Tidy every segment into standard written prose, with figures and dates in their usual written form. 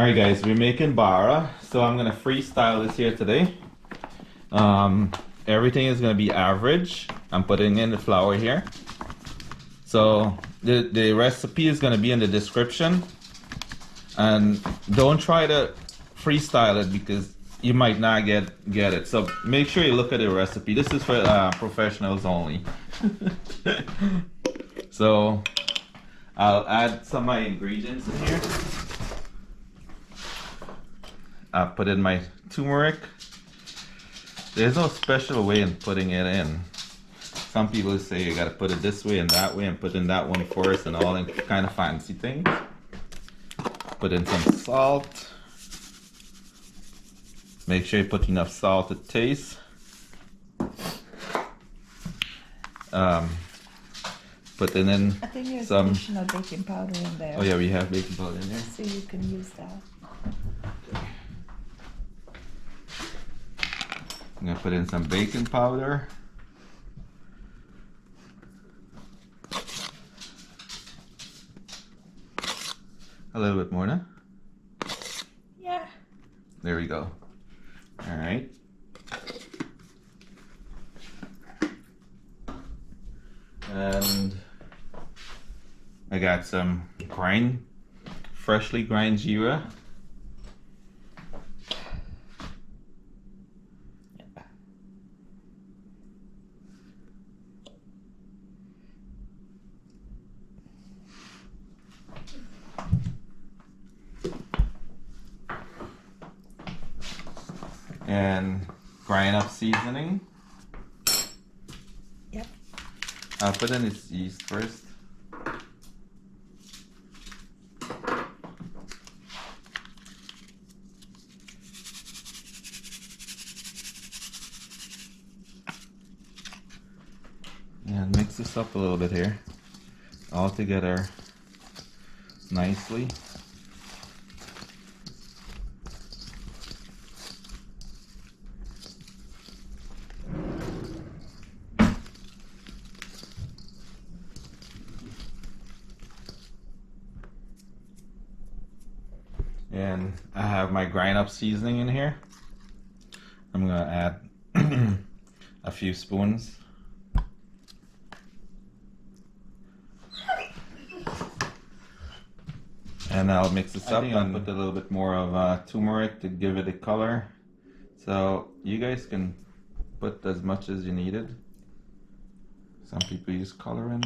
Alright guys, we're making Bara, so I'm gonna freestyle this here today. Everything is gonna be average. I'm putting in the flour here. So the recipe is gonna be in the description. And don't try to freestyle it because you might not get it. So make sure you look at the recipe. This is for professionals only. So I'll add some of my ingredients in here. I put in my turmeric. There's no special way in putting it in. Some people say you gotta put it this way and that way and put in that one first and all that kind of fancy things. Put in some salt. Make sure you put enough salt to taste. Put in I think there's some additional baking powder in there. Oh yeah, we have baking powder in there. So you can use that. I'm gonna put in some baking powder. A little bit more now. Yeah. There we go. All right. And I got some freshly grind jeera. And grind up seasoning. Yep. I'll put in its yeast first. And mix this up a little bit here. All together nicely. And I have my grind up seasoning in here. I'm gonna add a few spoons. And I'll mix this up and put a little bit more of turmeric to give it a color. So you guys can put as much as you needed. Some people use coloring.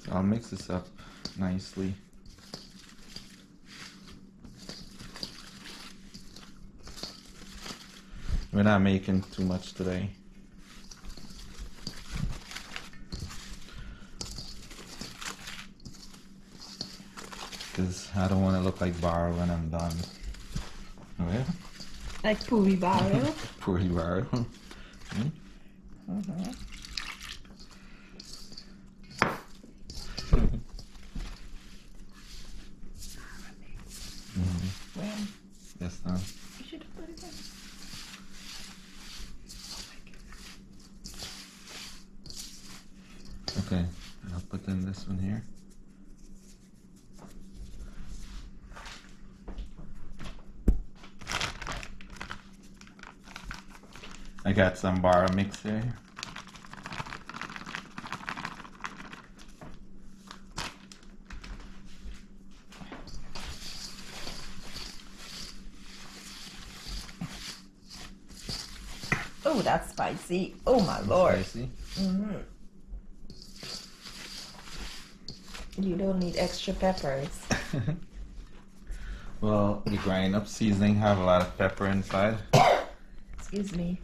So I'll mix this up nicely. We're not making too much today. Because I don't want to look like Bara when I'm done. Oh yeah? Like puri Bara. Puri Bara. When? Yes, no. You should have put it in. Okay, I'll put in this one here. I got some Bara mix here. Oh, that's spicy. Oh my lord. Spicy. You don't need extra peppers. Well, the grind up seasoning have a lot of pepper inside. Excuse me.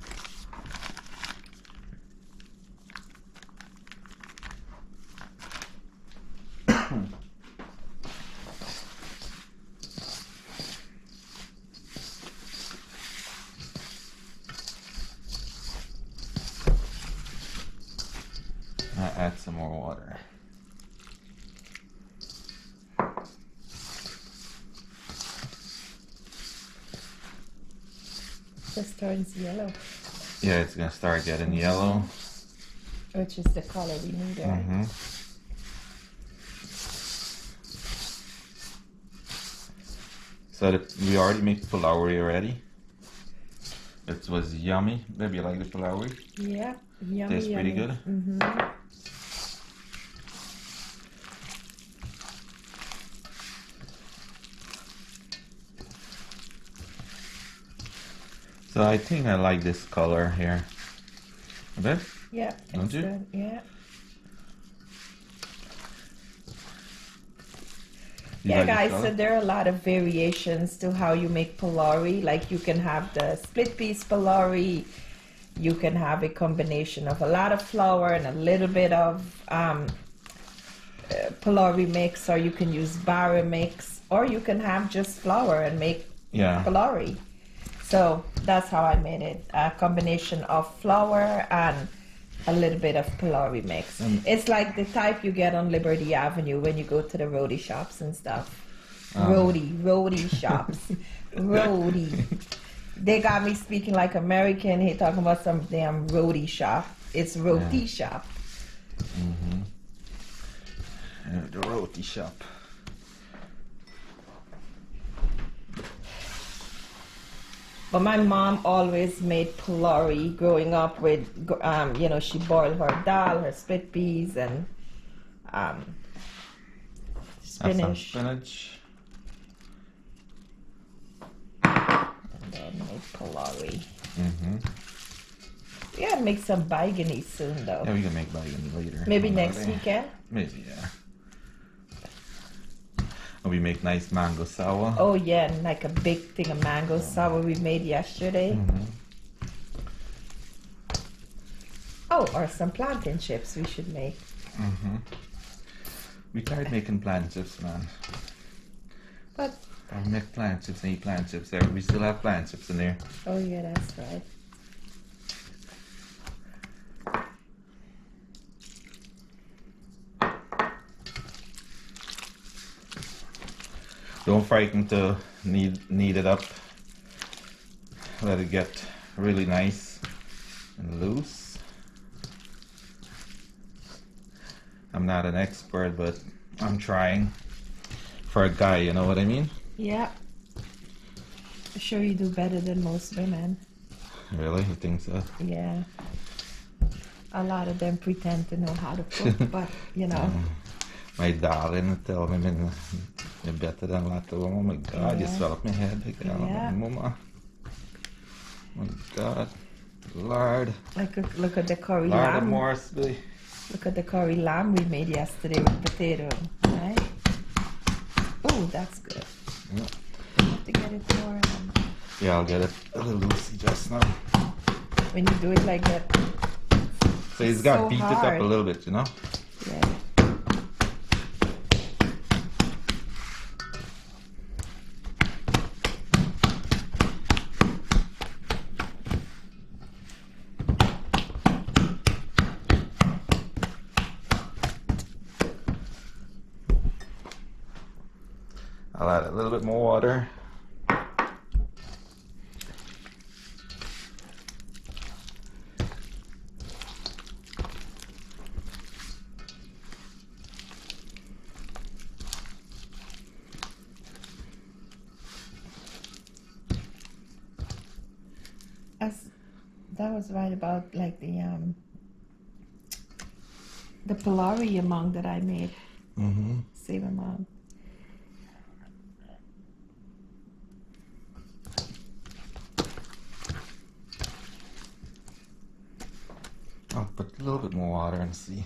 I add some more water. Just turns yellow. Yeah, it's gonna start getting yellow. Which is the color we need, right? Mm-hmm. So we already made pulauri already. It was yummy. Maybe you like the pulauri? Yeah, yummy. Tastes pretty good. Mm-hmm. So I think I like this color here. A bit? Yeah, Don't it's you? good. Yeah. You Yeah, like this guys, color? so there are a lot of variations to how you make pulauri. Like you can have the split piece pulauri. You can have a combination of a lot of flour and a little bit of pulauri mix, or you can use Bara mix, or you can have just flour and make Yeah. pulauri. So that's how I made it. A combination of flour and a little bit of pulauri mix. It's like the type you get on Liberty Avenue when you go to the roadie shops and stuff. Roadie shops. Roadie. They got me speaking like American. He talking about some damn roadie shop. It's roti shop. Mm-hmm. The roti shop. But my mom always made pulauri growing up with, she boiled her dal, her split peas, and Have some spinach. spinach. And then made pulauri. Mm-hmm. We gotta make some Guyanese soon, though. Yeah, we can make baigani later. Maybe on next Friday. weekend. Maybe, yeah. And we make nice mango sour. Oh yeah, and like a big thing of mango sour we made yesterday. Mm-hmm. Oh, or some plantain chips we should make. Mm-hmm. We tried making plant chips, man. But I make plant chips and eat plant chips there. We still have plant chips in there. oh yeah, that's right. Don't frighten to knead it up. Let it get really nice and loose. I'm not an expert, but I'm trying. For a guy, you know what I mean? Yeah. I'm sure you do better than most women. Really? You think so? Yeah. A lot of them pretend to know how to cook, but you know. My darling tell me, man, you're better than a lot of women. Oh my God, you Yeah. swell up my head. Like, Yeah. Mama. Oh my God. Lord. Like look at the curry Lord of lamb. Moresby. Look at the curry lamb we made yesterday with potato, right? Oh, that's good. Yeah. You have to get it more. Yeah, I'll get it a little loosey just now. When you do it like that, So he's got to so beat it up hard. a little bit, you know? yeah. I'll add a little bit more water. That was right about like the pulauri among that I made. Mm-hmm. Same amount. I'll put a little bit more water and see.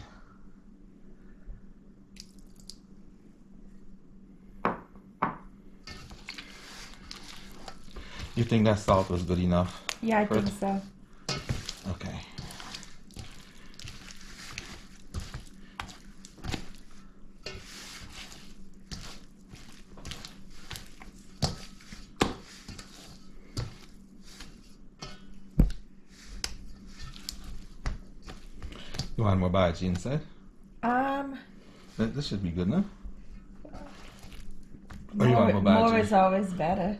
You think that salt was good enough? Yeah, I for think it? so. Okay. You want more bhaji inside? This should be good, no? Or you want more bhaji? More is always better.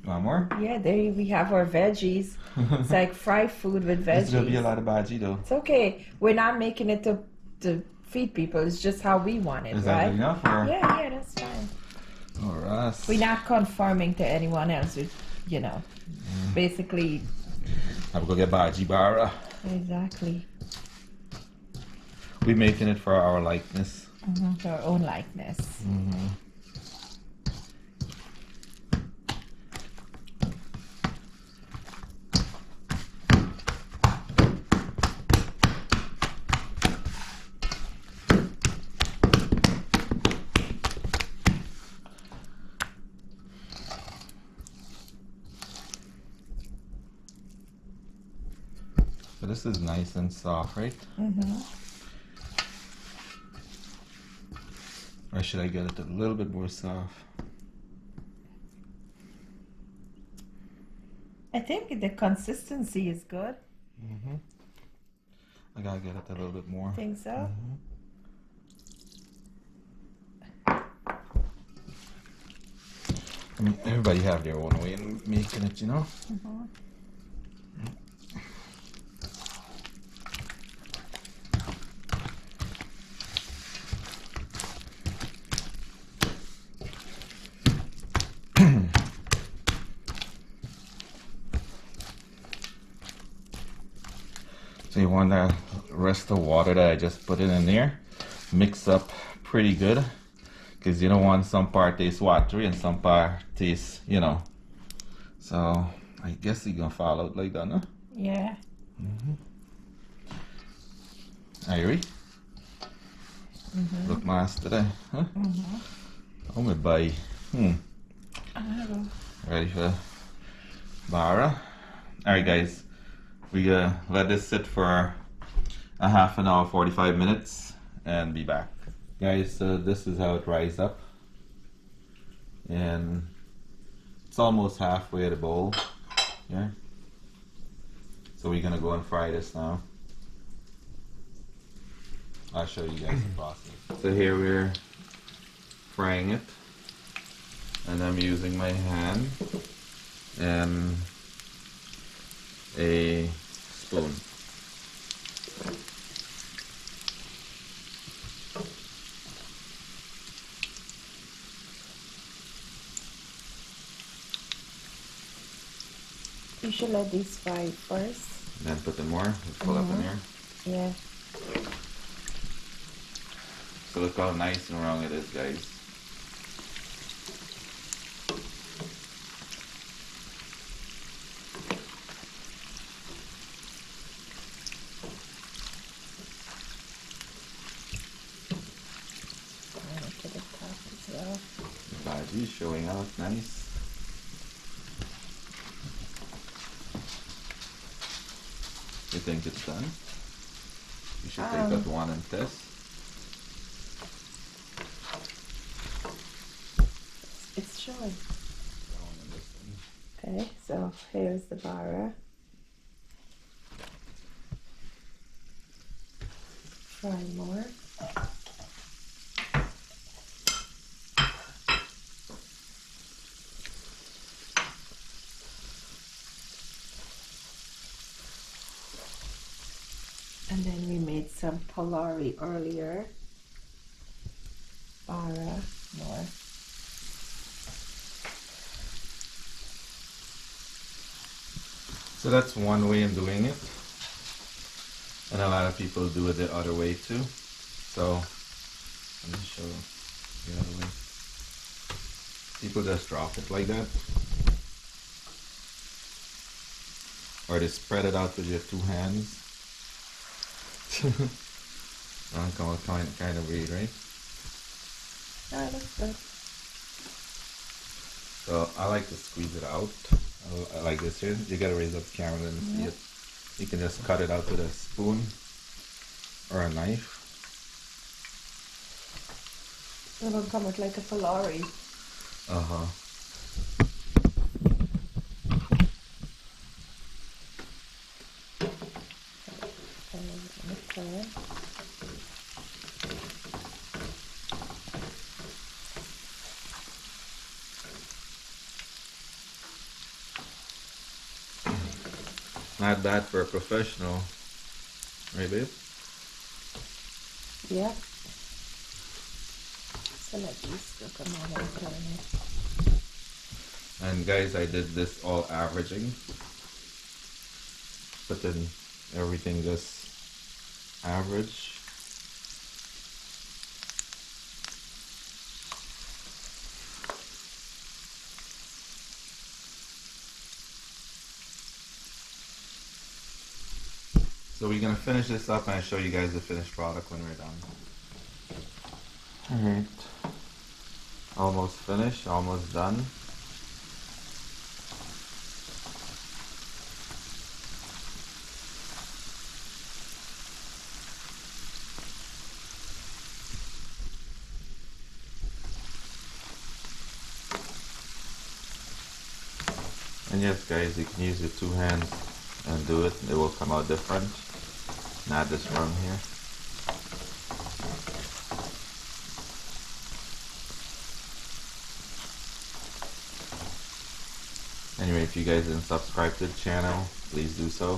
One more? Yeah, there we have our veggies. It's like fried food with veggies. It's gonna be a lot of bhaji though. It's okay. We're not making it to feed people. It's just how we want it, Is right? that good enough? Or? Yeah, that's fine. Alright. We're not conforming to anyone else. You know, basically. I'm gonna get bhaji bara. Exactly. We're making it for our likeness. For our own likeness. So this is nice and soft, right? Or should I get it a little bit more soft? I think the consistency is good. I gotta get it a little bit more. Think so? I mean, everybody have their own way in making it, you know? So you want the rest of water that I just put in there, mix up pretty good, because you don't want some part taste watery and some part taste, you know. So I guess you're gonna fall out like that, no? Yeah. Irie? Look nice today, huh? Oh my boy. Ready for Bara? Alright guys, we gonna let this sit for a half an hour, 45 minutes, and be back. Guys, so this is how it rises up. And it's almost halfway of the bowl. Yeah. So we're gonna go and fry this now. I'll show you guys the process. So here we're frying it. And I'm using my hand and a spoon. You should let these fry first. And then put them more, pull up in here. Yeah. So look how nice and round it is, guys. To the top as well. The bhaji showing out nice. You think it's done? You should take out one and test. It's showing. Okay, so here's the bara. Fry more. And then we made some polari earlier. Bara, more. So that's one way of doing it. And a lot of people do it the other way too. So let me show the other way. People just drop it like that. Or they spread it out with your two hands. Kind of weird, right? Oh, that's good. So I like to squeeze it out. I like this here. You gotta raise up the camera and see it. You can just cut it out with a spoon or a knife. It'll come with like a polari. Uh-huh. Okay. Not bad for a professional. Right, babe? Yeah. So let these cook a moment. And guys, I did this all averaging. But then everything just average. So we're gonna finish this up and I'll show you guys the finished product when we're done. Alright. Almost finished, almost done. And yes guys, you can use your 2 hands and do it. It will come out different. Not this from here. Anyway, if you guys didn't subscribe to the channel, please do so.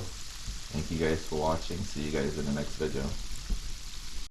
Thank you guys for watching. See you guys in the next video.